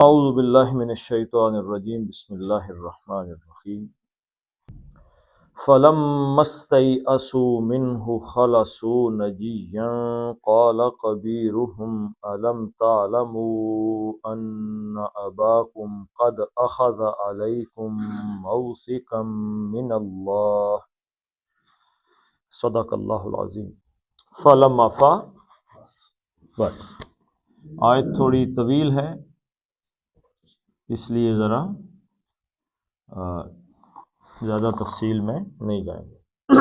اعوذ باللہ من الشیطان الرجیم بسم اللہ الرحمن الرحیم فلما استيئسوا منه خلصوا نجيا قال قبيرهم ألم تعلموا أن أباكم قد أخذ عليكم موثقا من الله صدق اللہ العظیم۔ فلما بس آیت تھوڑی طویل ہے اس لیے ذرا زیادہ تفصیل میں نہیں جائیں گے۔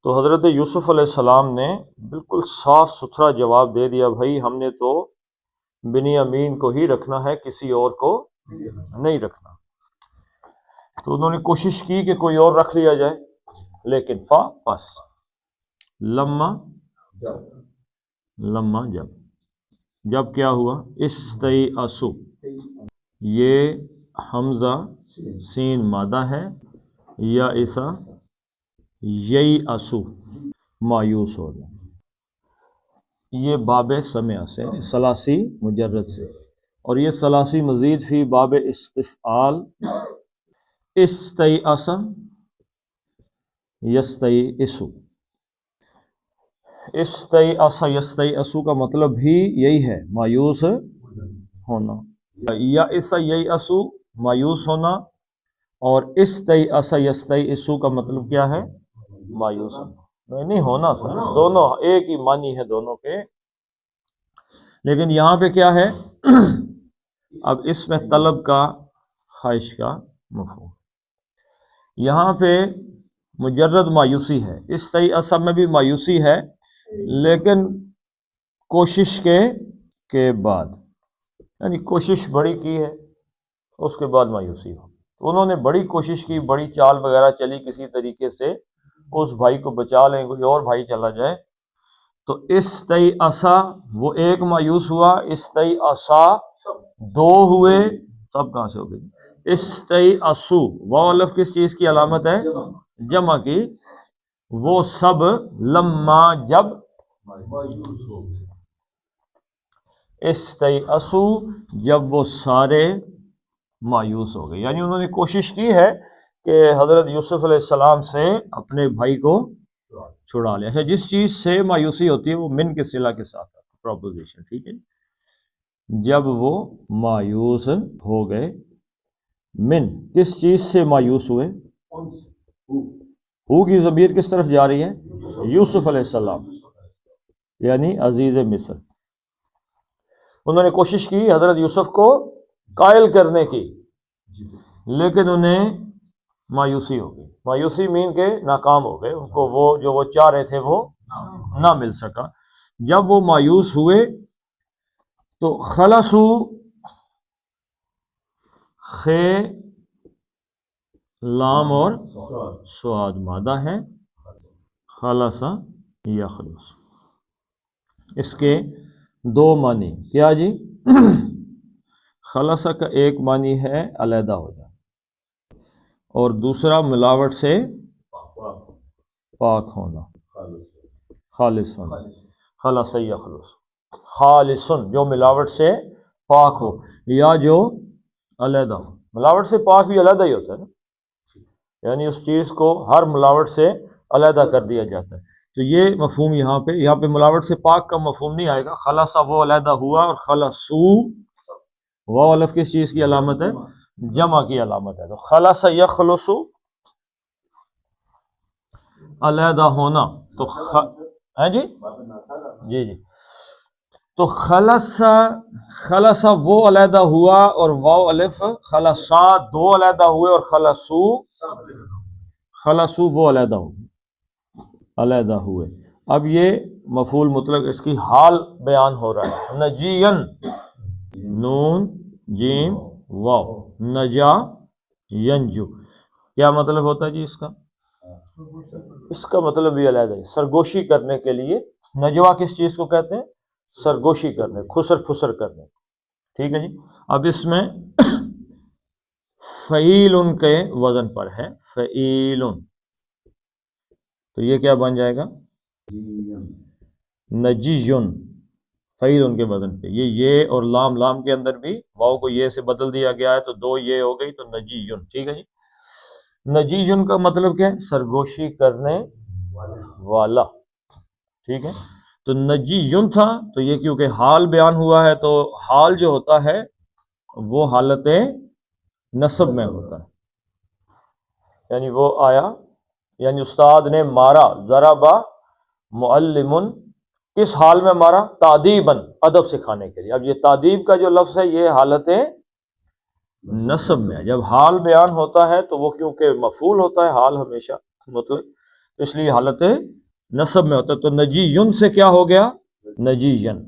تو حضرت یوسف علیہ السلام نے بالکل صاف ستھرا جواب دے دیا، بھائی ہم نے تو بنیامین کو ہی رکھنا ہے، کسی اور کو نہیں رکھنا۔ تو انہوں نے کوشش کی کہ کوئی اور رکھ لیا جائے، لیکن پس لما جب کیا ہوا، استیئسوا، یہ حمزہ سین مادہ ہے، یا ایسا ییأسوا مایوس ہو گیا، یہ باب سمع سے ثلاثی مجرد سے، اور یہ ثلاثی مزید فی باب استفعال، استیأس یستیئسوا، استیأس یستیئسوا کا مطلب بھی یہی ہے، مایوس ہونا، یئس ییأسوا مایوس ہونا، اور استیأس یستیئسوا کا مطلب کیا ہے، مایوس ہونا، نہیں ہونا سر، دونوں ایک ہی معنی ہے دونوں کے، لیکن یہاں پہ کیا ہے، اب اس میں طلب کا خواہش کا مفہوم، یہاں پہ مجرد مایوسی ہے، استیأس میں بھی مایوسی ہے لیکن کوشش کے بعد، یعنی کوشش بڑی کی ہے اس کے بعد مایوسی ہو، تو انہوں نے بڑی کوشش کی، بڑی چال وغیرہ چلی کسی طریقے سے اس بھائی کو بچا لیں، کوئی اور بھائی چلا جائے، تو استیأسا وہ ایک مایوس ہوا، استیأسا دو ہوئے، سب کہاں سے ہو گئی، استیأسوا واو الف کس چیز کی علامت ہے، جمع کی، وہ سب لما جب استیأسوا جب وہ سارے مایوس ہو گئے، یعنی انہوں نے کوشش کی ہے کہ حضرت یوسف علیہ السلام سے اپنے بھائی کو چھڑا لیا۔ اچھا، جس چیز سے مایوسی ہوتی ہے وہ من کے صلہ کے ساتھ پروپوزیشن، ٹھیک ہے، جب وہ مایوس ہو گئے، من کس چیز سے مایوس ہوئے، ہو کی ضمیر کس طرف جا رہی ہے، یوسف علیہ السلام یعنی عزیز مصر۔ انہوں نے کوشش کی حضرت یوسف کو قائل کرنے کی، لیکن انہیں مایوسی ہو گئی، مایوسی مین کے ناکام ہو گئے، ان کو وہ جو وہ چاہ رہے تھے وہ نہ مل سکا۔ جب وہ مایوس ہوئے تو خلصوا، خے لام اور سواد مادہ ہے، خلص یخلص، اس کے دو معنی، کیا جی، خلص کا ایک معنی ہے علیحدہ ہو جانا، اور دوسرا ملاوٹ سے پاک ہونا، خالص ہونا، خلص یخلص، خالص جو ملاوٹ سے پاک ہو، یا جو علیحدہ ہو، ملاوٹ سے پاک بھی علیحدہ ہی ہوتا ہے نا، یعنی اس چیز کو ہر ملاوٹ سے علیحدہ کر دیا جاتا ہے، تو یہ مفہوم یہاں پہ ملاوٹ سے پاک کا مفہوم نہیں آئے گا، خلص وہ علیحدہ ہوا، اور خلصوا واو الف کس چیز کی علامت ہے، جمع کی علامت ہے، تو خلص یخلص علیحدہ ہونا، تو ہے جی جی تو خلص وہ علیحدہ ہوا، اور واو الف خلصا دو علیحدہ ہوئے، اور خلصوا وہ علیحدہ ہوئے۔ اب یہ مفعول مطلق اس کی حال بیان ہو رہا ہے، نجین، نون جیم واو، نجا ینجو، کیا مطلب ہوتا ہے جی اس کا مطلب بھی علیحدہ ہے، سرگوشی کرنے کے لیے، نجوا کس چیز کو کہتے ہیں، سرگوشی کرنے، خسر پھسر کرنے، ٹھیک ہے جی۔ اب اس میں فعیل کے وزن پر ہے، فعیل، تو یہ کیا بن جائے گا، نجیون، فعیل ان کے وزن پہ، یہ اور لام، لام کے اندر بھی واؤ کو یہ سے بدل دیا گیا ہے تو دو یہ ہو گئی تو نجیون، ٹھیک ہے جی۔ نجیون کا مطلب کیا ہے؟ سرگوشی کرنے والا، ٹھیک ہے۔ تو نجیون تھا تو یہ کیونکہ حال بیان ہوا ہے تو حال جو ہوتا ہے وہ حالت نصب میں ہوتا ہے، یعنی وہ آیا، یعنی استاد نے مارا، ضربا معلم، کس حال میں مارا؟ تعدیباً، ادب سکھانے کے لیے۔ اب یہ تعدیب کا جو لفظ ہے یہ حالت نصب میں ہے۔ جب حال بیان ہوتا ہے تو وہ کیونکہ مفعول ہوتا ہے حال ہمیشہ مطلق، اس لیے حالت نصب میں ہوتا ہے۔ تو نجیون سے کیا ہو گیا؟ نجیین،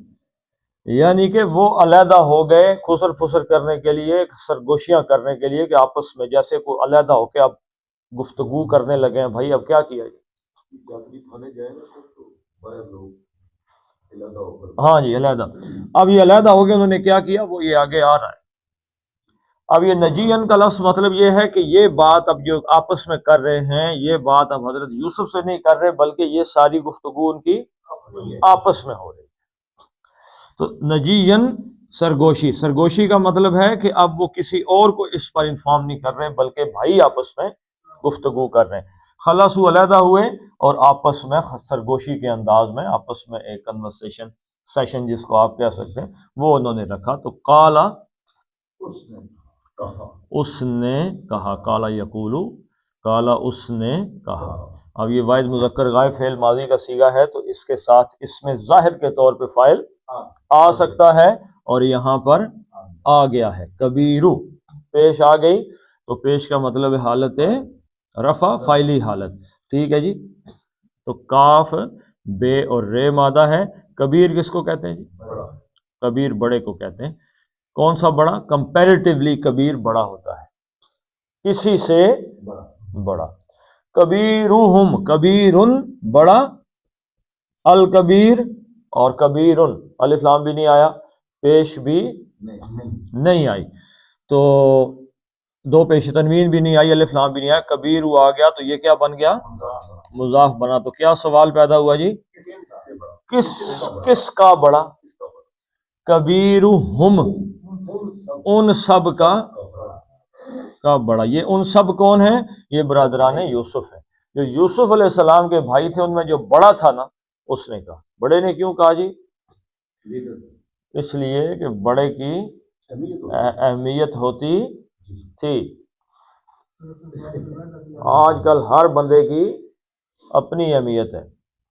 یعنی کہ وہ علیحدہ ہو گئے خسر پھسر کرنے کے لیے، سرگوشیاں کرنے کے لیے، کہ آپس میں جیسے کوئی علیحدہ ہو کے اب گفتگو کرنے لگے ہیں، بھائی اب کیا کیا جائے۔ ہاں جی علیحدہ، اب یہ علیحدہ ہو گئے، انہوں نے کیا کیا وہ یہ آگے آ رہا ہے۔ اب یہ نجیین کا لفظ مطلب یہ ہے کہ یہ بات اب جو آپس میں کر رہے ہیں یہ بات اب حضرت یوسف سے نہیں کر رہے، بلکہ یہ ساری گفتگو ان کی آپس میں ہو رہی ہے۔ تو نجیین سرگوشی، سرگوشی کا مطلب ہے کہ اب وہ کسی اور کو اس پر انفارم نہیں کر رہے بلکہ بھائی آپس میں گفتگو کر رہے ہیں۔ خلصو، علیحدہ ہوئے اور آپس میں سرگوشی کے انداز میں آپس میں ایک کنورسیشن سیشن جس کو آپ کہہ سکتے ہیں وہ انہوں نے رکھا۔ تو قالا، اس نے کہا، قالا یقولو، قالا اس نے کہا۔ اب یہ واحد مذکر غائب فعل ماضی کا صیغہ ہے تو اس کے ساتھ اس میں ظاہر کے طور پہ فاعل آ سکتا ہے اور یہاں پر آ گیا ہے۔ کبیرو پیش آ گئی تو پیش کا مطلب ہے حالت رفع، فاعلی حالت، ٹھیک ہے جی۔ تو کاف، بے اور رے مادہ ہے۔ کبیر کس کو کہتے ہیں جی؟ کبیر بڑے کو کہتے ہیں۔ کون سا بڑا؟ کمپیریٹیولی کبیر بڑا ہوتا ہے، کسی سے بڑا۔ کبیرہم، کبیرن بڑا، الکبیر اور کبیرن، الف لام بھی نہیں آیا، پیش بھی نہیں آئی، تو دو پیش تنوین بھی نہیں آئی، الف لام بھی نہیں آیا، کبیر آ گیا تو یہ کیا بن گیا؟ مضاف بنا۔ تو کیا سوال پیدا ہوا جی؟ کس کا بڑا؟ کبیرہم، ان سب کا بڑا۔ یہ ان سب کون ہیں؟ یہ برادران یوسف ہیں۔ جو یوسف علیہ السلام کے بھائی تھے ان میں جو بڑا تھا نا اس نے کہا۔ بڑے نے کیوں کہا جی؟ اس لیے کہ بڑے کی اہمیت ہوتی تھی۔ آج کل ہر بندے کی اپنی اہمیت ہے،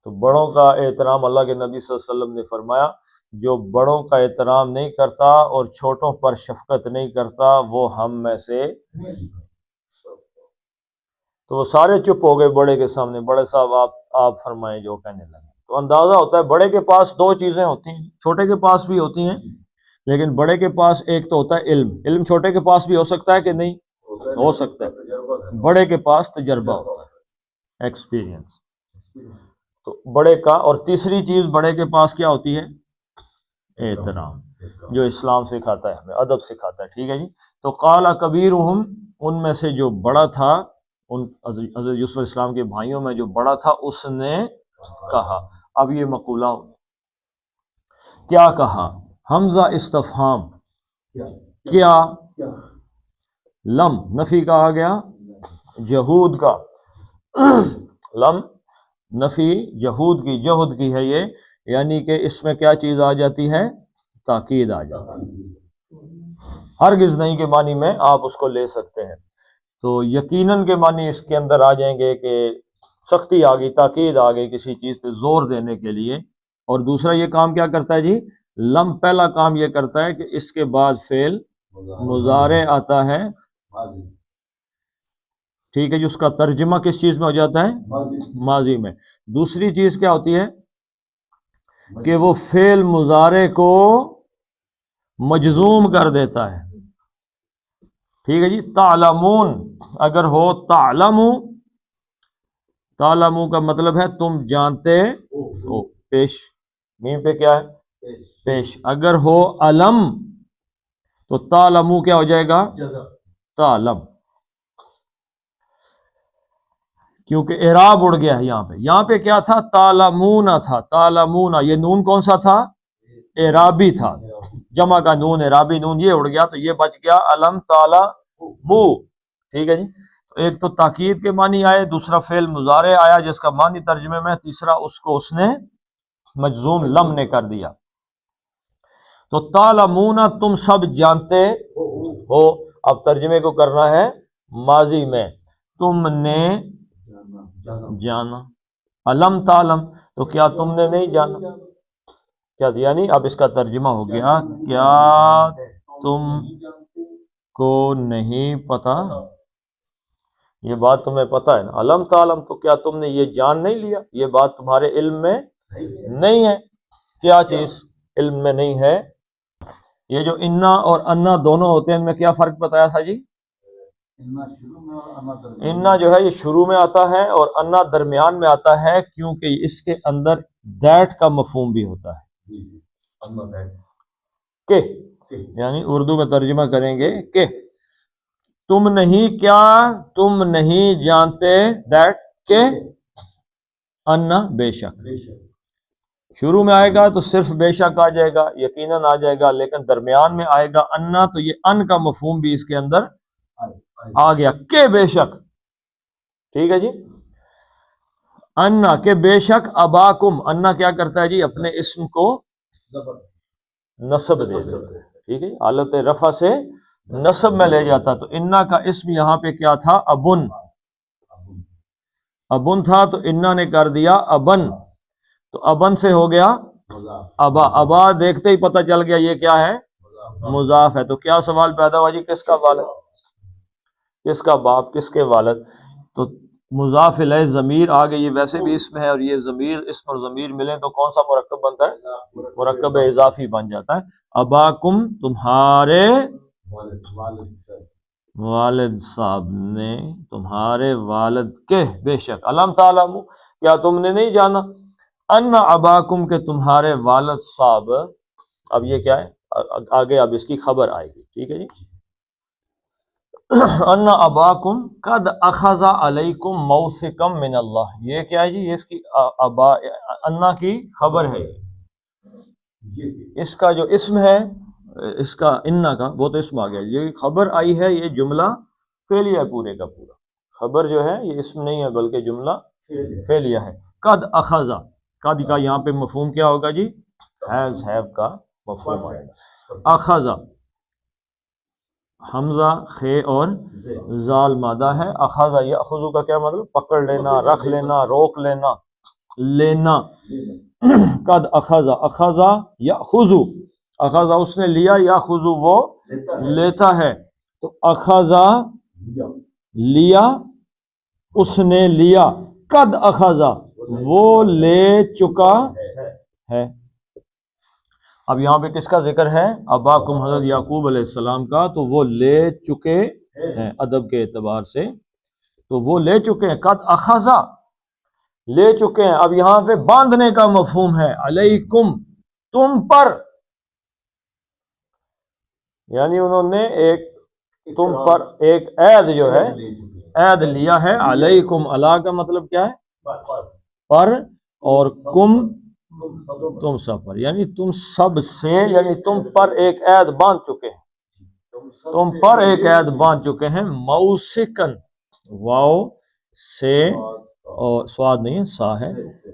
تو بڑوں کا احترام، اللہ کے نبی صلی اللہ علیہ وسلم نے فرمایا جو بڑوں کا احترام نہیں کرتا اور چھوٹوں پر شفقت نہیں کرتا وہ ہم میں سے، تو وہ سارے چپ ہو گئے بڑے کے سامنے، بڑے صاحب آپ فرمائیں جو کہنے لگے۔ تو اندازہ ہوتا ہے بڑے کے پاس دو چیزیں ہوتی ہیں، چھوٹے کے پاس بھی ہوتی ہیں لیکن بڑے کے پاس ایک تو ہوتا ہے علم، علم چھوٹے کے پاس بھی ہو سکتا ہے کہ نہیں ہو سکتا ہے، بڑے کے پاس تجربہ ہوتا ہے، ایکسپیرینس۔ تو بڑے کا، اور تیسری چیز بڑے کے پاس کیا ہوتی ہے؟ احترام، جو اسلام سکھاتا ہے ہمیں، ادب سکھاتا ہے، ٹھیک ہے جی۔ تو قال کبیرہم، ان میں سے جو بڑا تھا، ان حضرت یوسف علیہ السلام کے بھائیوں میں جو بڑا تھا، اس نے کہا۔ اب یہ مقولہ کیا کہا؟ حمزہ استفہام، کیا، لم نفی کا آ گیا، جہود کا، لم نفی جہود کی ہے یہ، یعنی کہ اس میں کیا چیز آ جاتی ہے؟ تاکید آ جاتی ہے، ہرگز نہیں کے معنی میں آپ اس کو لے سکتے ہیں۔ تو یقیناً کے معنی اس کے اندر آ جائیں گے کہ سختی آ گئی، تاکید آ گئی کسی چیز پہ زور دینے کے لیے۔ اور دوسرا یہ کام کیا کرتا ہے جی؟ لم پہلا کام یہ کرتا ہے کہ اس کے بعد فعل مضارع آتا ہے، ٹھیک ہے جی، اس کا ترجمہ کس چیز میں ہو جاتا ہے؟ ماضی میں۔ دوسری چیز کیا ہوتی ہے کہ وہ فعل مضارع کو مجزوم کر دیتا ہے، ٹھیک ہے جی۔ تعلمون اگر ہو، تعلمو، تعلمو کا مطلب ہے تم جانتے ہو، پیش، میم پہ کیا ہے؟ پیش۔ اگر ہو علم تو تعلمو کیا ہو جائے گا؟ تعلم، کیونکہ اعراب اڑ گیا ہے یہاں پہ۔ یہاں پہ کیا تھا؟ تعلمون تھا، تعلمون، یہ نون کون سا تھا؟ اعرابی تھا، جمع کا نون اعرابی نون یہ اڑ گیا تو یہ بچ گیا علم تعالی مو، ٹھیک ہے جی. ایک تو تاکید کے معنی آئے، دوسرا فعل مضارع آیا جس کا معنی ترجمے میں، تیسرا اس کو اس نے مجزوم لم نے کر دیا. تو تعلمون تم سب جانتے ہو، اب ترجمے کو کرنا ہے ماضی میں، تم نے جانا. علم تعلم تو کیا تم نے نہیں جانا، کیا یعنی اب اس کا ترجمہ ہو گیا کیا تم کو نہیں پتا، یہ بات تمہیں پتا ہے نا. علم تعلم تو کیا تم نے یہ جان نہیں لیا، یہ بات تمہارے علم میں نہیں ہے. کیا چیز علم میں نہیں ہے؟ یہ جو انا اور انا دونوں ہوتے ہیں ان میں کیا فرق بتایا تھا جی؟ انا جو ہے یہ شروع میں آتا ہے اور انا درمیان میں آتا ہے، کیونکہ اس کے اندر دیٹ کا مفہوم بھی ہوتا ہے کہ، یعنی اردو میں ترجمہ کریں گے کہ تم نہیں، کیا تم نہیں جانتے دیٹ کہ انا بے شک. شروع میں آئے گا تو صرف بے شک آ جائے گا، یقیناً آ جائے گا، لیکن درمیان میں آئے گا انا تو یہ ان کا مفہوم بھی اس کے اندر آ گیا کہ بے شک. ٹھیک ہے جی. انا کہ بے شک اباکم، انا کیا کرتا ہے جی؟ اپنے اسم کو نصب دے دیتا ہے، ٹھیک ہے، حالت رفع سے نصب میں لے جاتا. تو انا کا اسم یہاں پہ کیا تھا؟ ابن، ابن تھا تو انا نے کر دیا ابن، تو ابن سے ہو گیا ابا. ابا دیکھتے ہی پتہ چل گیا یہ کیا ہے؟ مضاف ہے. تو کیا سوال پیدا ہوا جی؟ کس کا والد، کس کا باپ، کس کے والد؟ تو مضاف الیہ ضمیر آ گئی، یہ ویسے بھی اسم ہے اور یہ ضمیر اسم اور ضمیر ملیں تو کون سا مرکب بنتا ہے؟ مرکب اضافی بن جاتا ہے. اباکم تمہارے والد صاحب نے، تمہارے والد کے بے شک. علم تعلم کیا تم نے نہیں جانا، ان اباکم کے تمہارے والد صاحب. اب یہ کیا ہے آگے، اب اس کی خبر آئے گی، ٹھیک ہے جی. ان اباکم قد اخذ علیکم موثقا من اللہ، یہ کیا ہے جی؟ یہ اس کی ابا انا کی خبر ہے. اس کا جو اسم ہے اس کا انا کا وہ تو اسم آ گیا، یہ خبر آئی ہے، یہ جملہ فعلیہ ہے پورے کا پورا. خبر جو ہے یہ اسم نہیں ہے بلکہ جملہ فعلیہ ہے. قد اخذ، قد کا یہاں پہ مفہوم کیا ہوگا جی؟ ہیز، ہیو کا مفہوم آئے گا. اخذ حمزہ خے اور زال مادہ ہے. اخذ یاخذ کا کیا مطلب؟ پکڑ لینا، رکھ لینا، روک لینا، لینا. قد اخذ، اخذ یاخذ، اخذ اس نے لیا، یاخذ وہ لیتا ہے. تو اخذ لیا، اس نے لیا. قد اخذ وہ لے چکا ہے. اب یہاں پہ کس کا ذکر ہے؟ اباکم حضرت یعقوب علیہ السلام کا. تو وہ لے چکے ہیں ادب کے اعتبار سے، تو وہ لے چکے ہیں. قد اخذ لے چکے ہیں. اب یہاں پہ باندھنے کا مفہوم ہے، علیکم تم پر، یعنی انہوں نے ایک تم پر ایک عہد جو ہے عہد لیا ہے. علیکم، علی کا مطلب کیا ہے؟ پر، اور کم تم سب پر، یعنی تم سب سے، یعنی تم پر ایک عہد باندھ چکے ہیں، تم پر ایک عہد باندھ چکے ہیں. موثقن، واو سے اور سواد نہیں سا ہے،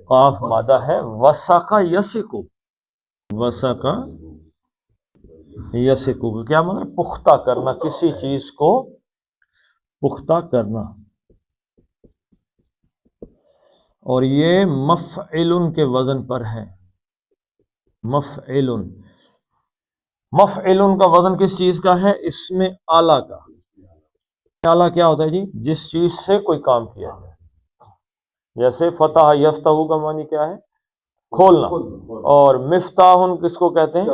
قاف مادہ ہے. وثق یثق، وثق یثق کیا مطلب؟ پختہ کرنا، کسی چیز کو پختہ کرنا. اور یہ مفعل کے وزن پر ہے. مفعل، مفعل کا وزن کس چیز کا ہے؟ اسم اعلیٰ کا. اعلیٰ کیا ہوتا ہے جی؟ جس چیز سے کوئی کام کیا جائے. جیسے فتح یفتح کا معنی کیا ہے؟ کھولنا. اور مفتاح کس کو کہتے ہیں؟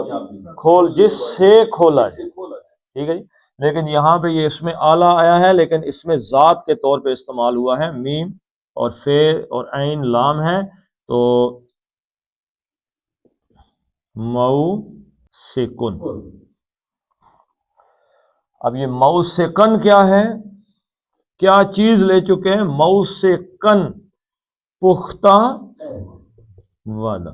کھول، جس سے کھولا ہے، ٹھیک ہے جی. لیکن یہاں پہ یہ اسم اعلیٰ آیا ہے لیکن اس میں ذات کے طور پہ استعمال ہوا ہے. میم اور فے اور عین لام ہے، تو موثقن. اب یہ موثقن کیا ہے؟ کیا چیز لے چکے ہیں؟ موثقن، پختہ وعدہ.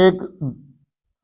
1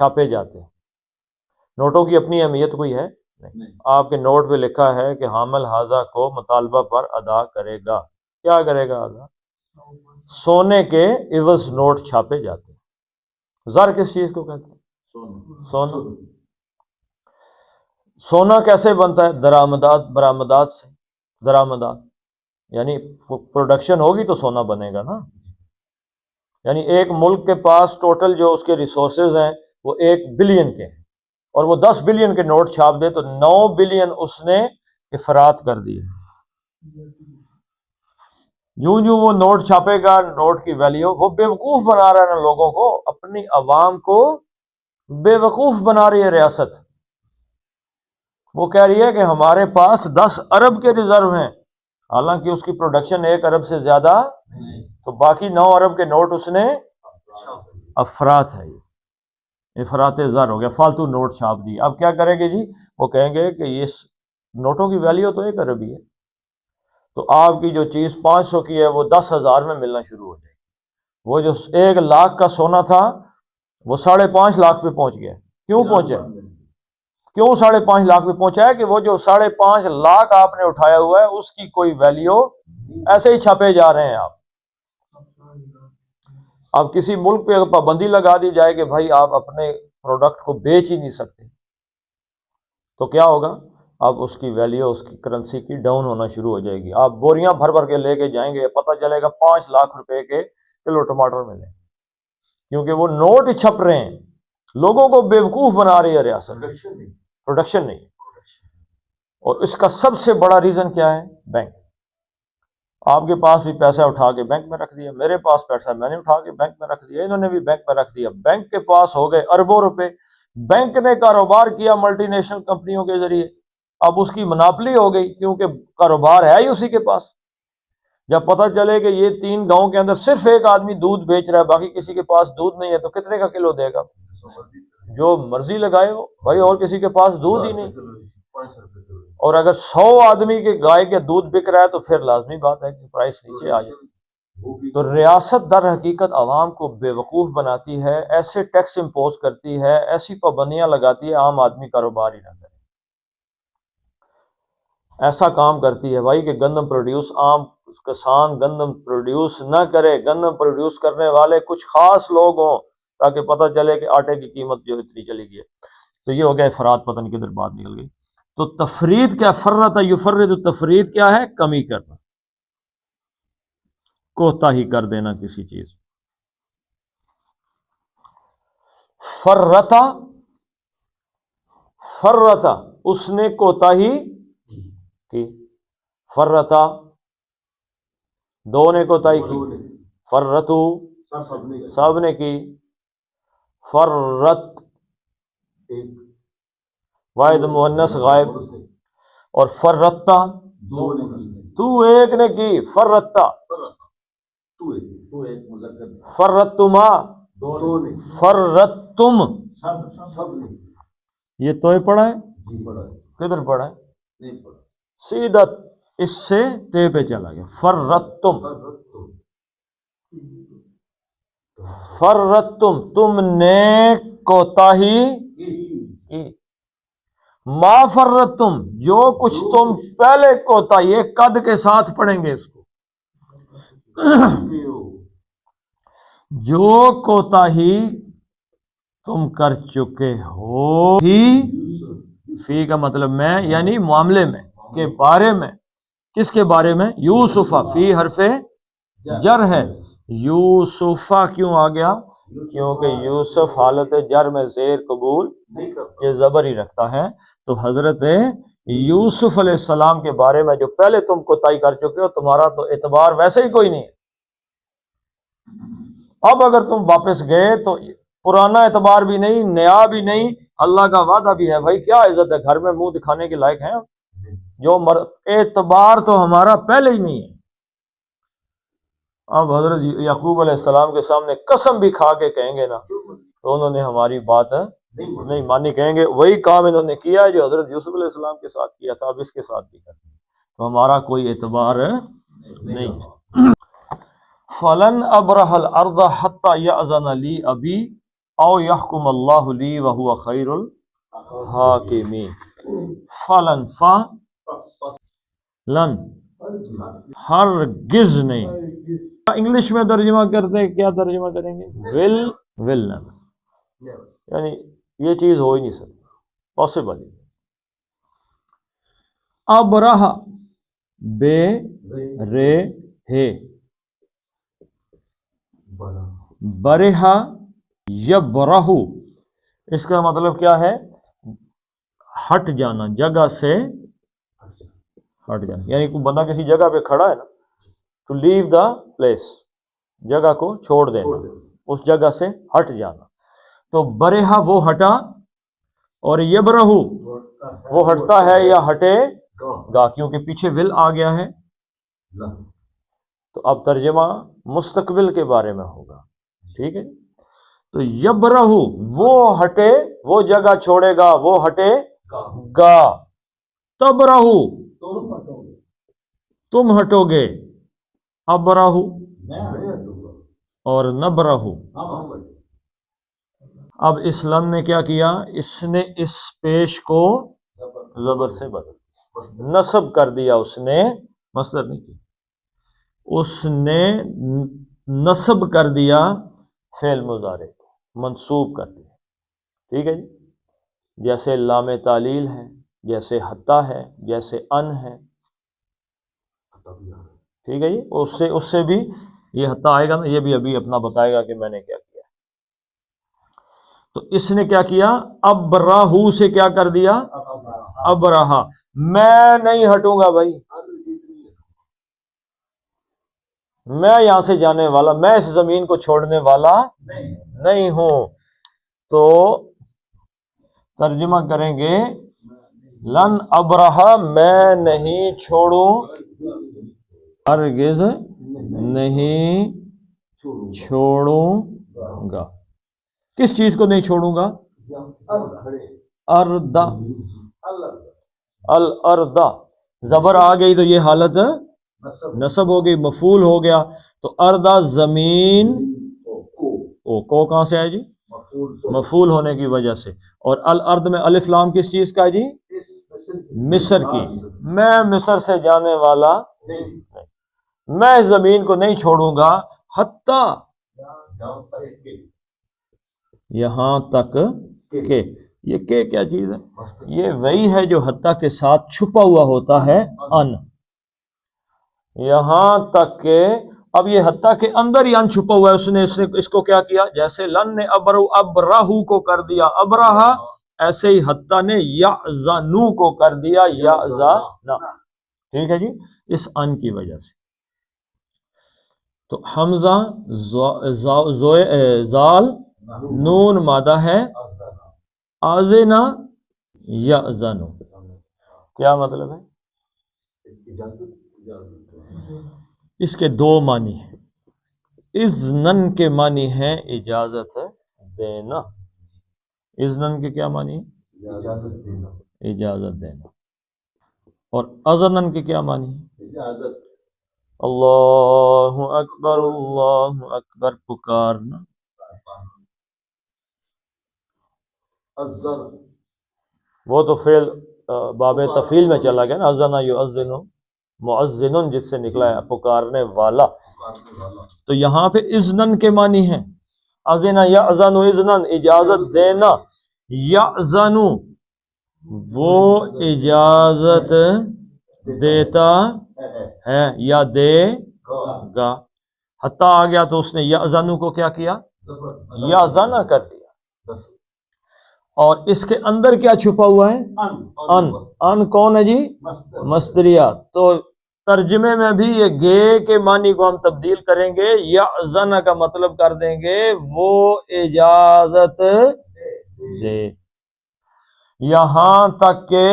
چھاپے جاتے ہیں۔ نوٹوں کی اپنی اہمیت کوئی ہے نہیں، آپ کے نوٹ پہ لکھا ہے کہ حامل حاضہ کو مطالبہ پر ادا کرے گا، کیا کرے گا ادا؟ سونے کے عوض نوٹ چھاپے جاتے ہیں۔ زر کس چیز کو کہتے ہیں؟ سونا۔ سونا کیسے بنتا ہے؟ درآمدات، برآمدات سے۔ درآمدات یعنی پروڈکشن ہوگی تو سونا بنے گا نا۔ یعنی ایک ملک کے پاس ٹوٹل جو اس کے ریسورسز ہیں وہ 1 بلین کے ہیں، اور وہ 10 بلین کے نوٹ چھاپ دے تو 9 بلین اس نے افراط کر دی۔ یوں یوں وہ نوٹ چھاپے گا، نوٹ کی ویلیو، وہ بیوقوف بنا رہا ہے نا لوگوں کو، اپنی عوام کو بیوقوف بنا رہی ہے ریاست۔ وہ کہہ رہی ہے کہ ہمارے پاس 10 ارب کے ریزرو ہیں، حالانکہ اس کی پروڈکشن 1 ارب سے زیادہ، تو باقی 9 ارب کے نوٹ اس نے افراط ہے، یہ افراط زر ہو گیا، فالتو نوٹ چھاپ دی۔ اب کیا کریں گے جی؟ وہ کہیں گے کہ یہ نوٹوں کی ویلیو تو 1 ارب ہی ہے، تو آپ کی جو چیز 500 کی ہے وہ 10,000 میں ملنا شروع ہو جائے گی۔ وہ جو 1 لاکھ کا سونا تھا وہ 5.5 لاکھ پہ پہنچ گیا۔ کیوں پہنچا؟ کیوں 5.5 لاکھ پہ پہنچا ہے کہ وہ جو 5.5 لاکھ آپ نے اٹھایا ہوا ہے اس کی کوئی ویلیو، ایسے ہی چھپے جا رہے ہیں آپ۔ اب کسی ملک پہ پابندی لگا دی جائے کہ بھائی آپ اپنے پروڈکٹ کو بیچ ہی نہیں سکتے، تو کیا ہوگا؟ اب اس کی ویلیو، اس کی کرنسی کی ڈاؤن ہونا شروع ہو جائے گی۔ آپ بوریاں بھر بھر کے لے کے جائیں گے، پتہ چلے گا 5 لاکھ روپے کے کلو ٹماٹر ملیں، کیونکہ وہ نوٹ ہی چھپ رہے ہیں، لوگوں کو بیوقوف بنا رہی ہے ریاست، پروڈکشن نہیں۔ اور اس کا سب سے بڑا ریزن کیا ہے؟ بینک۔ آپ کے پاس بھی پیسہ اٹھا کے بینک میں رکھ دیا، میرے پاس پیسہ میں نے اٹھا کے بینک میں رکھ دیا، انہوں نے بھی بینک میں رکھ دیا، بینک کے پاس ہو گئے اربوں روپے، بینک نے کاروبار کیا ملٹی نیشنل کمپنیوں کے ذریعے، اب اس کی مناپلی ہو گئی کیونکہ کاروبار ہے ہی اسی کے پاس۔ جب پتہ چلے کہ یہ 3 گاؤں کے اندر صرف ایک آدمی دودھ بیچ رہا ہے، باقی کسی کے پاس دودھ نہیں ہے، تو کتنے کا کلو دے گا؟ جو مرضی لگائے ہو بھائی، اور کسی کے پاس دودھ ہی نہیں۔ اور اگر 100 آدمی کے گائے کے دودھ بک رہا ہے تو پھر لازمی بات ہے کہ پرائس نیچے آ جائے۔ تو ریاست در حقیقت عوام کو بیوقوف بناتی ہے، ایسے ٹیکس امپوز کرتی ہے، ایسی پابندیاں لگاتی ہے، عام آدمی کاروبار ہی نہ کرے۔ ایسا کام کرتی ہے بھائی کہ گندم پروڈیوس، عام کسان گندم پروڈیوس نہ کرے، گندم پروڈیوس کرنے والے کچھ خاص لوگ ہوں، تاکہ پتہ چلے کہ آٹے کی قیمت جو اتنی چلی گئی ہے۔ تو یہ ہو گیا افراد، پتہ نہیں کدھر بات نکل گئی۔ تو تفرید کیا؟ فرط یفرد، تفرید کیا ہے؟ کمی کرنا، کوتاہی کر دینا کسی چیز۔ فرتا، فرتا اس نے کوتاہی کی، فرتا 2 نے کوتاہی کی، فرتو سب نے کی، فرت واحد مؤنث غائب، اور فرتا تو ایک نے کی، فرتا، فرتما، فرتم، یہ تو پڑھا ہے، کدھر پڑھا ہے؟ سیدھا اس سے تے پہ چلا گیا، فرتم، فرتم تم نے کوتاہی کی، ما فرتم جو کچھ تم پہلے کوتاہی، یہ قد کے ساتھ پڑھیں گے اس کو، جو کوتاہی تم کر چکے ہو، فی کا مطلب میں، یعنی معاملے میں، کے بارے میں، کس کے بارے میں؟ یوسفہ، فی حرف جر ہے، یوسفہ کیوں آ گیا؟ کیونکہ یوسف حالت جر میں زیر قبول یہ زبر ہی رکھتا ہے، تو حضرت یوسف علیہ السلام کے بارے میں جو پہلے تم کوتاہی کر چکے ہو، تمہارا تو اعتبار ویسے ہی کوئی نہیں ہے۔ اب اگر تم واپس گئے تو پرانا اعتبار بھی نہیں، نیا بھی نہیں، اللہ کا وعدہ بھی ہے بھائی کیا عزت ہے، گھر میں منہ دکھانے کے لائق ہیں جو اعتبار تو ہمارا پہلے ہی نہیں ہے۔ اب حضرت یعقوب علیہ السلام کے سامنے قسم بھی کھا کے کہیں گے نا تو انہوں نے ہماری بات نہیں مانی، کہیں گے وہی کام انہوں نے کیا ہے جو حضرت یوسف علیہ السلام کے ساتھ کیا تھا، اب اس کے ساتھ بھی کرتے ہیں، تو ہمارا کوئی اعتبار نہیں۔ فلن ابرح الارض حتی یأذن لی ابی، او یحکم اللہ لی وہو خیر الحاکمین. فلن فا لن ہرگز نہیں. انگلش میں ترجمہ کرتے ہیں، کیا ترجمہ کریں گے؟ ول never، یعنی یہ چیز ہو ہی نہیں سکتی، پاسبل ہی. ابرہ بے رے ہے، برہا یبرہ، اس کا مطلب کیا ہے؟ ہٹ جانا، جگہ سے ہٹ جانا. یعنی کوئی بندہ کسی جگہ پہ کھڑا ہے نا، ٹو لیو دا پلیس، جگہ کو چھوڑ دینا، اس جگہ سے ہٹ جانا. تو برہا وہ ہٹا، اور یبرہ وہ ہٹتا ہے یا ہٹے گا، کیونکہ پیچھے ول آ گیا ہے. تو اب ترجمہ مستقبل کے بارے میں ہوگا، ٹھیک ہے. تو یبرہ وہ ہٹے، وہ جگہ چھوڑے گا، وہ ہٹے گا. تبرہ تم ہٹو گے، ابرہ اور نبرہ. اب اس لن نے کیا کیا؟ اس نے اس پیش کو زبر سے بدل، نصب کر دیا. اس نے مصدر نہیں کیا، اس نے نصب کر دیا فعل مضارع کو، منصوب کر دیا. ٹھیک ہے جی. جیسے لام تعلیل ہے، جیسے حتی ہے، جیسے ان ہے. ٹھیک ہے جی. اس سے بھی یہ حتی آئے گا نا، یہ بھی ابھی اپنا بتائے گا کہ میں نے کیا کیا. تو اس نے کیا کیا؟ ابراہو سے کیا کر دیا؟ ابراہا. میں نہیں ہٹوں گا بھائی، میں یہاں سے جانے والا، میں اس زمین کو چھوڑنے والا نہیں ہوں. تو ترجمہ کریں گے لن ابرہا، میں نہیں چھوڑوں، ہرگز نہیں چھوڑوں گا. کس چیز کو نہیں چھوڑوں گا؟ اردا، الاردا. زبر آ گئی تو یہ حالت نصب ہو گئی، مفعول ہو گیا. تو اردا زمین، کو کہاں سے آئے جی؟ مفعول ہونے کی وجہ سے. اور الارض میں الف لام کس چیز کا ہے جی؟ مصر کی. میں مصر سے جانے والا نہیں، میں اس زمین کو نہیں چھوڑوں گا حتی، یہاں تک کہ. یہ کہ کیا چیز ہے؟ یہ وہی ہے جو حتی کے ساتھ چھپا ہوا ہوتا ہے ان. یہاں تک کہ اب یہ حتی کے اندر ہی ان چھپا ہوا ہے. اس نے اس کو کیا کیا؟ جیسے لن نے ابراہو کو کر دیا ابراہا، ایسے ہی حتی نے یعزنو کو کر دیا یعزنا. ٹھیک ہے جی. اس ان کی وجہ سے. تو حمزہ زال نون مادہ ہے، آزنا یعزنو. کیا مطلب ہے؟ اس کے دو معنی ہیں. اذنن کے معنی ہیں اجازت دینا. اذنن کے کیا معنی ہیں؟ اجازت دینا. اور اذنن کے کیا معنی ہیں؟ اللہ اکبر، اللہ اکبر پکارنا. وہ تو فعل باب تفعیل میں چلا گیا نا. اذن یؤذن مؤذن، جس سے نکلا ہے پکارنے والا. تو یہاں پہ اذنن کے معنی ہیں. اذن یأذن اذنن، اجازت دینا. یأذن وہ اجازت دیتا ہے یا دے گا. حتی آ گیا تو اس نے یأذن کو کیا کیا؟ یأذن کر دیا. اور اس کے اندر کیا چھپا ہوا ہے؟ ان. ان کون ہے جی؟ مصدریہ. تو ترجمے میں بھی یہ گے کے معنی کو ہم تبدیل کریں گے. یأذن کا مطلب کر دیں گے وہ اجازت دے، یہاں تک کہ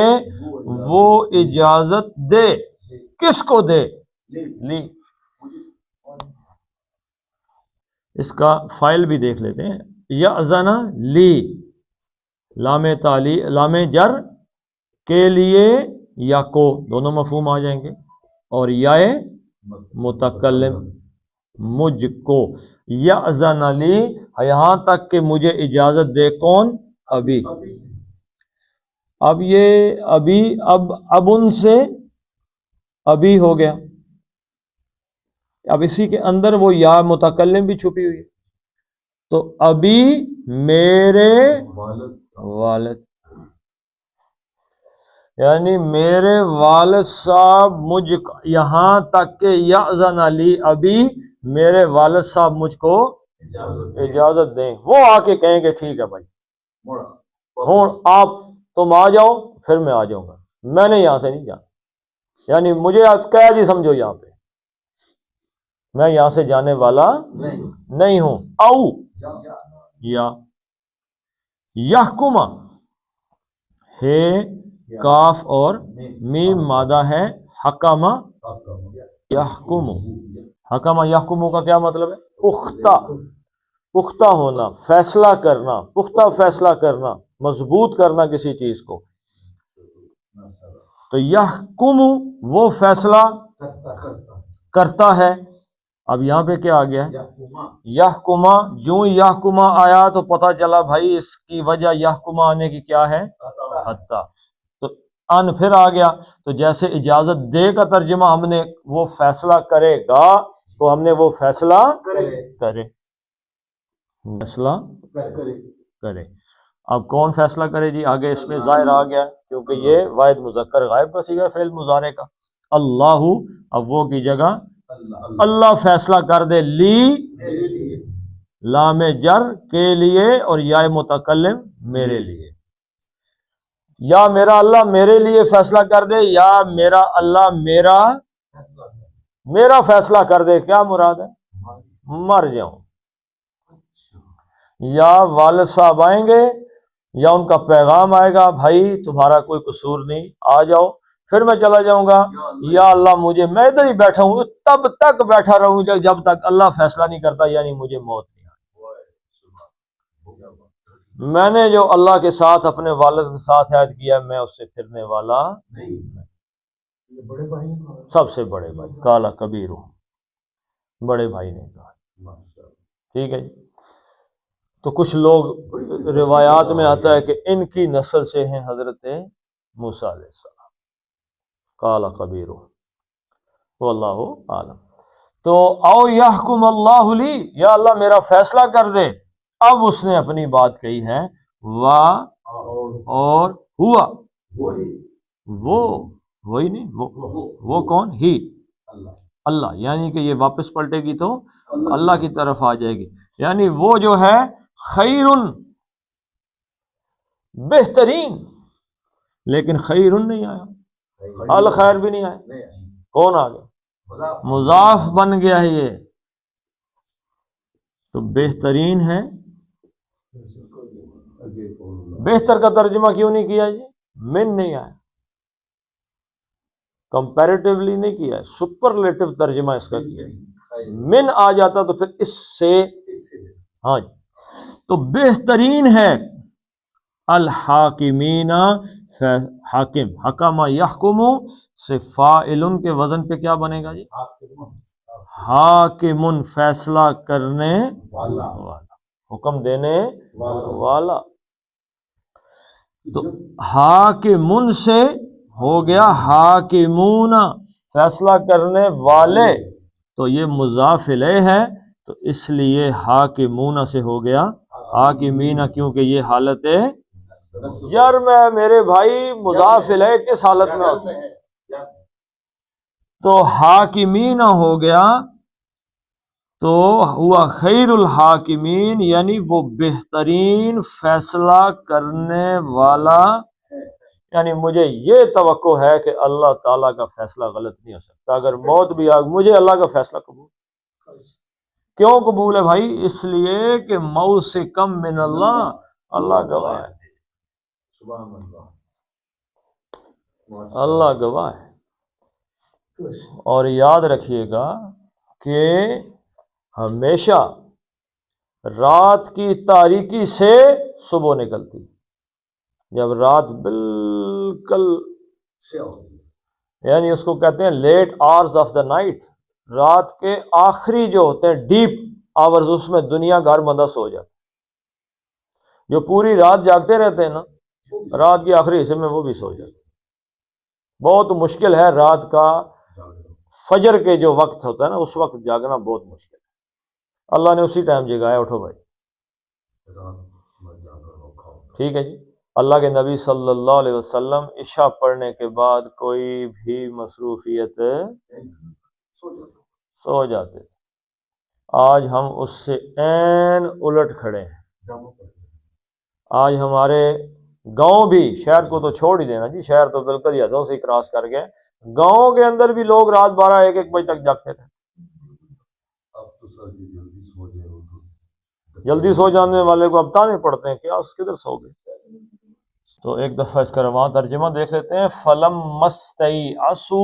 وہ اجازت دے. کس کو دے؟ لی. اس کا فائل بھی دیکھ لیتے ہیں. یأذن لی، لام تعلی، لام جر کے لیے یا کو دونوں مفہوم آ جائیں گے. اور یا متکلم مجھ کو. یأذن لی، یہاں تک کہ مجھے اجازت دے کون؟ ابھی۔ اب یہ ابھی اب ان سے ابھی ہو گیا، اب اسی کے اندر وہ یا متکلم بھی چھپی ہوئی ہے، تو ابھی میرے والد، یعنی میرے والد صاحب مجھ یہاں تک کہ یأذن لی ابھی، میرے والد صاحب مجھ کو اجازت دیں، وہ آ کے کہیں کہ ٹھیک ہے بھائی ہوں آپ تم آ جاؤ، پھر میں آ جاؤں گا، میں نے یہاں سے نہیں جانا، یعنی مجھے قید ہی سمجھو یہاں پہ، میں یہاں سے جانے والا نہیں ہوں۔ او یا یحکما ہے، کاف اور میم مادہ ہے، حکما یحکم، حکما یحکم کا کیا مطلب ہے؟ پختہ ہونا، فیصلہ کرنا، پختہ فیصلہ کرنا، مضبوط کرنا کسی چیز کو، تو یحکم وہ فیصلہ کرتا ہے۔ اب یہاں پہ کیا آ گیا ہے؟ یحکما، جو یحکما آیا تو پتہ چلا بھائی اس کی وجہ یحکما آنے کی کیا ہے؟ حتی، تو ان پھر آ گیا، تو جیسے اجازت دے کا ترجمہ ہم نے وہ فیصلہ کرے گا، تو ہم نے وہ فیصلہ کرے، فیصلہ کرے۔ اب کون فیصلہ کرے جی؟ آگے اس میں ظاہر آ گیا کیونکہ یہ واحد مذکر غائب کا صیغہ فعل مضارع کا، اللہ، اب وہ کی جگہ اللہ فیصلہ کر دے، لی لام جر کے لیے اور یا متکلم میرے لیے، یا میرا اللہ میرے لیے فیصلہ کر دے، یا میرا اللہ میرا فیصلہ کر دے، کیا مراد ہے؟ مر جاؤں، یا والد صاحب آئیں گے یا ان کا پیغام آئے گا بھائی تمہارا کوئی قصور نہیں، آ جاؤ، پھر میں چلا جاؤں گا، یا اللہ مجھے، میں ادھر ہی بیٹھا ہوں تب تک بیٹھا رہوں گا جب تک اللہ فیصلہ نہیں کرتا، یعنی مجھے موت نہیں آئی۔ میں نے جو اللہ کے ساتھ اپنے والد کے ساتھ عہد کیا میں اس سے پھرنے والا نہیں، سب سے بڑے بھائی، کالا کبیر، بڑے بھائی نے کہا، ٹھیک ہے جی۔ تو کچھ لوگ روایات میں آتا ہے کہ ان کی نسل سے ہیں حضرت موسیٰ علیہ السلام، قال کبیر، واللہ عالم۔ تو او یحکم اللہ لی، یا اللہ میرا فیصلہ کر دے، اب اس نے اپنی بات کہی ہے، وا اور ہوا، وہی نہیں، وہ کون؟ ہی اللہ، یعنی کہ یہ واپس پلٹے گی تو اللہ کی طرف آ جائے گی، یعنی وہ جو ہے خیرن بہترین، لیکن خیرن نہیں آیا، الخیر بھی نہیں آیا، کون آ گیا؟ مضاف بن گیا ہے یہ، تو بہترین ہے، بہتر کا ترجمہ کیوں نہیں کیا جی؟ من نہیں آیا، کمپیریٹیولی نہیں کیا ہے، سپرلیٹو ترجمہ اس کا کیا ہے، من آ جاتا تو پھر اس سے، ہاں جی، تو بہترین ہے الحاکمین، حاکم، حکم یحکم سے فاعل کے وزن پہ کیا بنے گا جی؟ حاکم، فیصلہ کرنے والا، حکم دینے والا، تو حاکم سے ہو گیا حاکمون، فیصلہ کرنے والے، تو یہ مضاف الیہ ہے، تو اس لیے حاکمون سے ہو گیا حاکمین، کیونکہ یہ حالت ہے جر میں، میرے بھائی مضاف الیہ کس حالت میں ہوتا ہے؟ تو حاکمین ہو گیا، تو ہوا خیر الحاکمین، یعنی وہ بہترین فیصلہ کرنے والا، یعنی مجھے یہ توقع ہے کہ اللہ تعالیٰ کا فیصلہ غلط نہیں ہو سکتا، اگر موت بھی آ مجھے اللہ کا فیصلہ قبول، کیوں قبول ہے بھائی؟ اس لیے کہ موت سے کم من اللہ گواہ ہے، اللہ گواہ ہے۔ اور یاد رکھیے گا کہ ہمیشہ رات کی تاریکی سے صبح نکلتی، جب رات بالکل، یعنی اس کو کہتے ہیں late hours of the night, رات کے آخری جو ہوتے ہیں ڈیپ آورز اس میں دنیا گھر بندہ سو جاتا. جو پوری رات جاگتے رہتے ہیں نا، رات کے آخری حصے میں وہ بھی سو جاتے. بہت مشکل ہے رات کا فجر کے جو وقت ہوتا ہے نا اس وقت جاگنا بہت مشکل ہے. اللہ نے اسی ٹائم جگایا، اٹھو بھائی. ٹھیک ہے جی. اللہ کے نبی صلی اللہ علیہ وسلم عشاء پڑھنے کے بعد کوئی بھی مصروفیت سو جاتے. آج ہم اس سے عین الٹ کھڑے ہیں. آج ہمارے گاؤں بھی، شہر کو تو چھوڑ ہی دینا جی، شہر تو بالکل ہی حدوں سے کراس کر گئے. گاؤں کے اندر بھی لوگ رات 12-1 بجے تک جاگتے تھے. جلدی سو جانے والے کو اب تانے پڑتے ہیں کہ آج کدھر سو گئے. تو ایک دفعہ اس کا رواں ترجمہ دیکھ لیتے ہیں. فلم مستیئسو،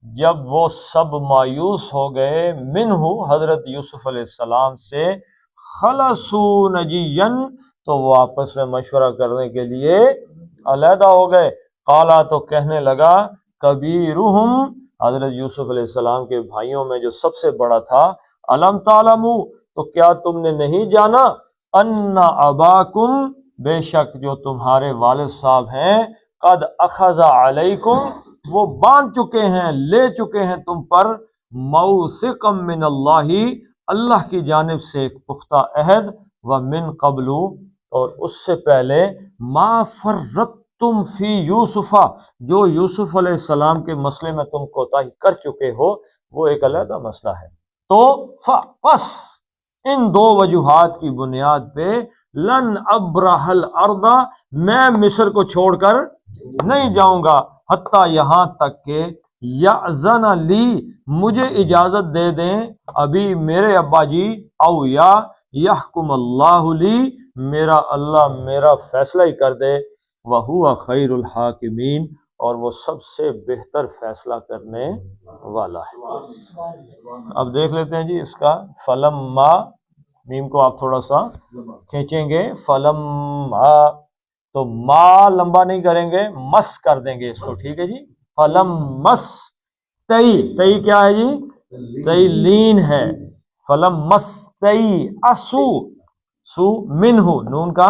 جب وہ سب مایوس ہو گئے، منہ حضرت یوسف علیہ السلام سے، خلصو نجین، تو وہ آپس میں مشورہ کرنے کے لیے علیحدہ ہو گئے. قالا، تو کہنے لگا، کبیرہم، حضرت یوسف علیہ السلام کے بھائیوں میں جو سب سے بڑا تھا، الم تعلموا، تو کیا تم نے نہیں جانا، ان اباکم، بے شک جو تمہارے والد صاحب ہیں، قد اخذ علیکم، وہ باندھ چکے ہیں، لے چکے ہیں تم پر، موثقا من اللہ، اللہ کی جانب سے ایک پختہ عہد، ومن قبل، اور اس سے پہلے، ما فرطتم فی یوسف، جو یوسف علیہ السلام کے مسئلے میں تم کوتاہی کر چکے ہو، وہ ایک علیحدہ مسئلہ ہے. تو بس ان 2 وجوہات کی بنیاد پہ، لن ابرح الارض، میں مصر کو چھوڑ کر نہیں جاؤں گا، حتیٰ یہاں تک کہ یأذن لی، مجھے اجازت دے دیں ابھی میرے ابا جی، او یا یحکم اللہ لی، میرا اللہ میرا فیصلہ ہی کر دے، وہو خیر الحاکمین، اور وہ سب سے بہتر فیصلہ کرنے والا ہے. اب دیکھ لیتے ہیں جی اس کا فلما، میم کو آپ تھوڑا سا کھینچیں گے، فلما، تو ما لمبا نہیں کریں گے، مس کر دیں گے اس کو. ٹھیک ہے جی. فلم مس، تئی کیا ہے جی؟ تئی لین ہے. فلم مس تئی اسو، سو منہ، نون کا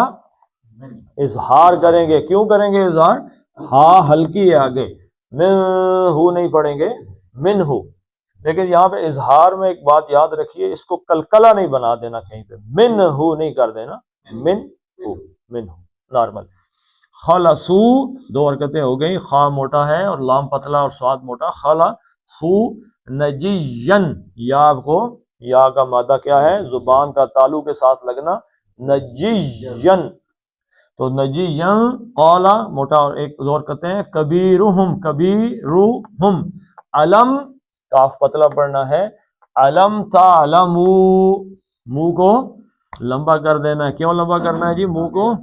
اظہار کریں گے. کیوں کریں گے اظہار؟ ہاں ہلکی ہے آگے، منہ نہیں پڑھیں گے، منہ. لیکن یہاں پہ اظہار میں ایک بات یاد رکھیے، اس کو کلکلہ نہیں بنا دینا کہیں پہ، منہ نہیں کر دینا، منہ نارمل. خلصو، 2 حرکتیں ہو گئی، خا موٹا ہے اور لام پتلا اور سواد موٹا. خلصو نجین، یا کو، یا کا مادہ کیا ہے؟ زبان کا تالو کے ساتھ لگنا، نجین. تو نجین، قالا موٹا اور 2 حرکتیں ہیں. کبیرہم، کبیرہم، علم، کاف پتلا پڑھنا ہے. علم تعلمو، منہ کو لمبا کر دینا ہے. کیوں لمبا کرنا ہے جی منہ کو؟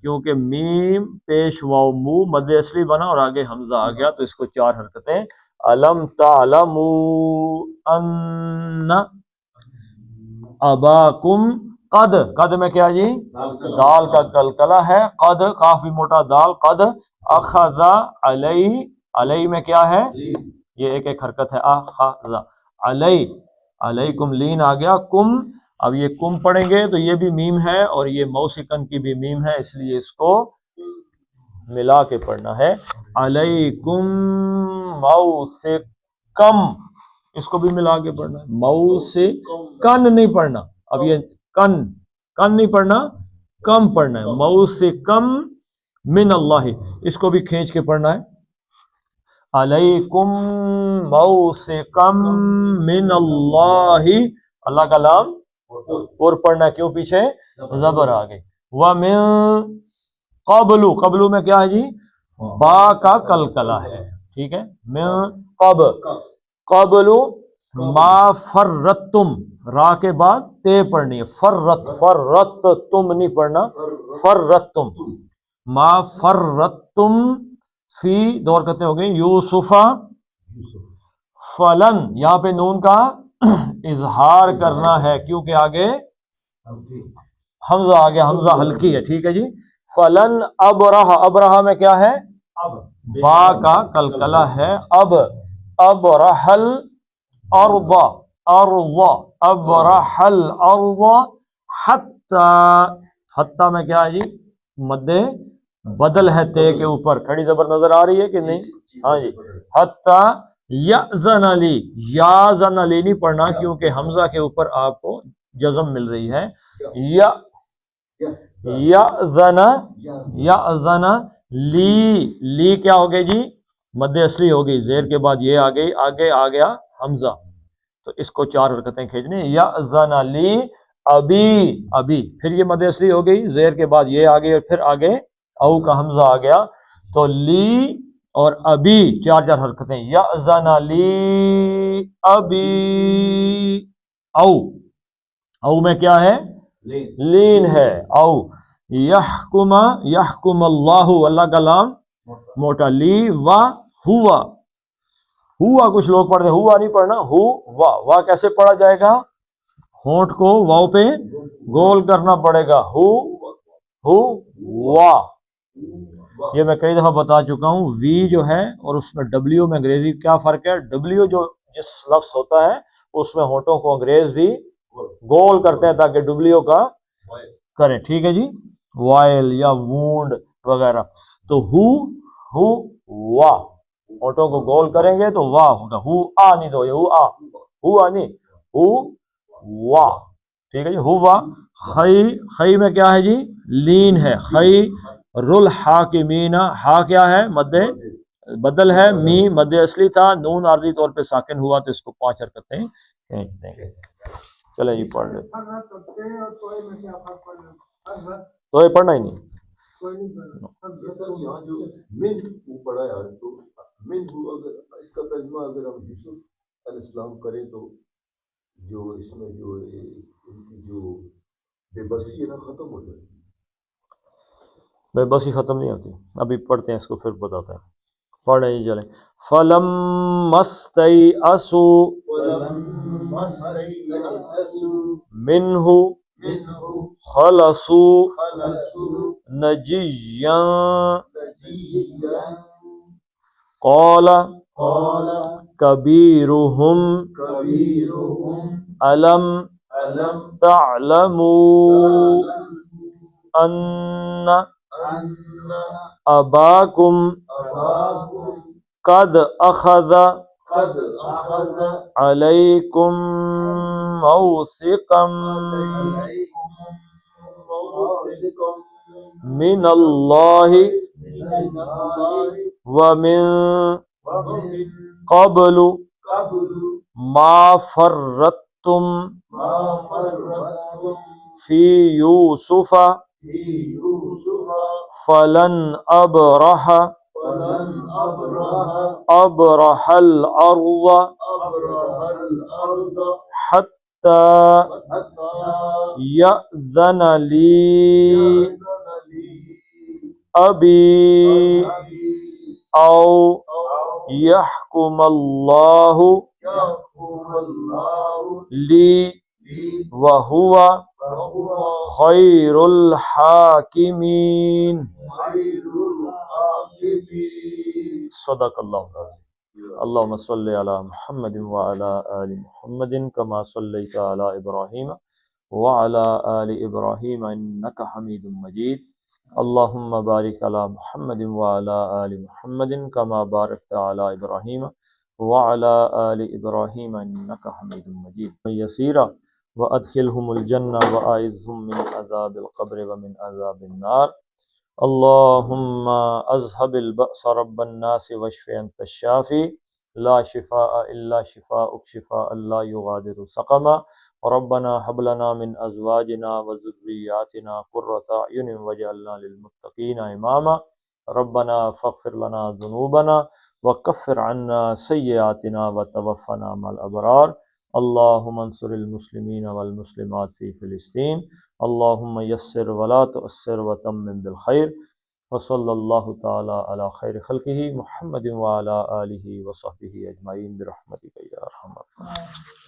کیونکہ میم پیش واو منہ مد اصلی بنا اور آگے حمزہ آ گیا، تو اس کو 4 حرکتیں. علم تعلمو ان اباکم، قد میں کیا جی؟ دال کا کلکلہ ہے. قد، کاف بھی موٹا، دال. قد اخذ علیہ، علیہ میں کیا ہے؟ یہ ایک حرکت ہے. اخذ علیہ، علیکم لین آ گیا. کم، اب یہ کم پڑھیں گے تو یہ بھی میم ہے اور یہ موسیقن کی بھی میم ہے، اس لیے اس کو ملا کے پڑھنا ہے. علیکم موسیقم، اس کو بھی ملا کے پڑھنا ہے. موسیقن نہیں پڑھنا، اب یہ کن نہیں پڑھنا، کم پڑھنا ہے. موسیقم من اللہ، اس کو بھی کھینچ کے پڑھنا ہے. علیکم موسیقم من اللہ، اللہ کا لام اور پڑھنا، کیوں پیچھے زبر آ گئی. وَمِن قبلو، قبلو میں کیا ہے جی؟ با کا کلکلہ ہے. ٹھیک ہے. من قبلو ما فرتم، را کے بعد تے پڑھنی ہے. فرت تم نہیں پڑھنا، فرتم. ما فرتم فی، 2 حرکتیں ہو گئی. یوسفا، فلن، یہاں پہ نون کا اظہار کرنا ہے کیونکہ آگے حمزہ آ گیا، حمزہ ہلکی ہے. ٹھیک ہے جی. فلن ابرہ، ابرہ میں کیا ہے؟ با کا کلکلہ ہے. اب ابرحل ارض، الارض ابرح الارض حتی میں کیا ہے جی مد بدل ہے تے کے اوپر، کھڑی زبر نظر آ رہی ہے کہ نہیں؟ ہاں جی، حتی یأذن لی، یازن لی نہیں پڑھنا کیونکہ حمزہ کے اوپر آپ کو جزم مل رہی ہے، یأذن لی کیا ہو گئی جی مد اصلی ہو گئی، زیر کے بعد یہ آ گئی، آگے آ گیا حمزہ، تو اس کو 4 حرکتیں کھینچنی، یأذن لی ابی، پھر یہ مد اصلی ہو گئی، زیر کے بعد یہ آ گئی اور پھر آگے او کا حمزہ آ گیا، تو لی اور ابی 4 حرکتیں، یأذن لی ابی، او میں کیا ہے لین ہے، او یحکم اللہ، اللہ کا لام موٹا، لی و ہوا کچھ لوگ پڑھتے ہوا نہیں پڑھنا، وا کیسے پڑھا جائے گا؟ ہونٹ کو واؤ پہ گول کرنا پڑے گا، وا، یہ میں کئی دفعہ بتا چکا ہوں، وی جو ہے اور اس میں ڈبلیو میں انگریزی کیا فرق ہے؟ ڈبلیو جو جس لفظ ہوتا ہے اس میں ہونٹوں کو انگریز بھی گول کرتے ہیں تاکہ ڈبلیو کا کریں، ٹھیک ہے جی، وائل یا وونڈ وغیرہ، تو وا، ہونٹوں کو گول کریں گے تو وا ہوگا، نہیں دو یہ نہیں، وا، ٹھیک ہے جی، ہوا، خی میں کیا ہے جی لین ہے، خی رل حاکمین، ہا کیا ہے مد بدل ہے، می مد اصلی تھا، نون عارضی طور پہ ساکن ہوا تو اس کو 5 حرکتیں کھینچ دیں گے، چلیں جی پڑھ لیں، تو یہ پڑھنا ہی نہیں، یہاں جو من پڑھا ہے تو من اگر اس کا ترجمہ اگر ہم یوسف علیہ السلام کریں تو جو اس میں جو ان کی جو بے بسی ہے نا ختم ہو جائے گی، بے بسی ختم نہیں ہوتی، ابھی پڑھتے ہیں اس کو پھر بتاتے ہیں، پڑھیں جی چلیں، فَلَمَّا اسْتَيْأَسُوا مِنْهُ خَلَصُوا نَجِيًّا قَالَ كَبِيرُهُمْ أَلَمْ تَعْلَمُوا أَنَّ أَبَاكُمْ قَدْ أَخَذَ عَلَيْكُمْ مَوْثِقًا مِّنَ اللَّهِ وَمِن قَبْلُ مَا فَرَّطْتُمْ فِي يُوسُفَ فَلَنْ أَبْرَحَ الْأَرْضَ حَتَّى يَأْذَنَ لِي أَبِي أَوْ يَحْكُمَ اللَّهُ لِي وَهُوَ خَيْرُ الْحَاكِمِينَ، صدق اللہ العظیم، اللہم صلی علی محمد وعلی آل محمد کما صلیت علی ابراہیم وعلی آل ابراہیم انک حمید مجید، اللہم بارک علی محمد وعلی آل محمد کما بارکت علی ابراہیم وعلی آل ابراہیم انک حمید مجید، یسیرا وادخلہم الجنہ واعذہم من عذاب القبر ومن عذاب النار، اللہم اذهب البأس رب الناس واشف انت الشافی لا شفاء الا شفاءک شفاء لا یغادر سقما، ربنا هب لنا من ازواجنا وذرياتنا قرة اعین واجعلنا للمتقین اماما، ربنا فاغفر لنا ذنوبنا وكفر عنا سيئاتنا وتوفنا مع الابرار، اللهم انصر المسلمين والمسلمات في فلسطين، اللهم يسر ولا تؤسر وتمم بالخير، وصلى الله تعالى على خير خلقه محمد وعلى آله وصحبه أجمعين برحمتك يا أرحم الراحمين۔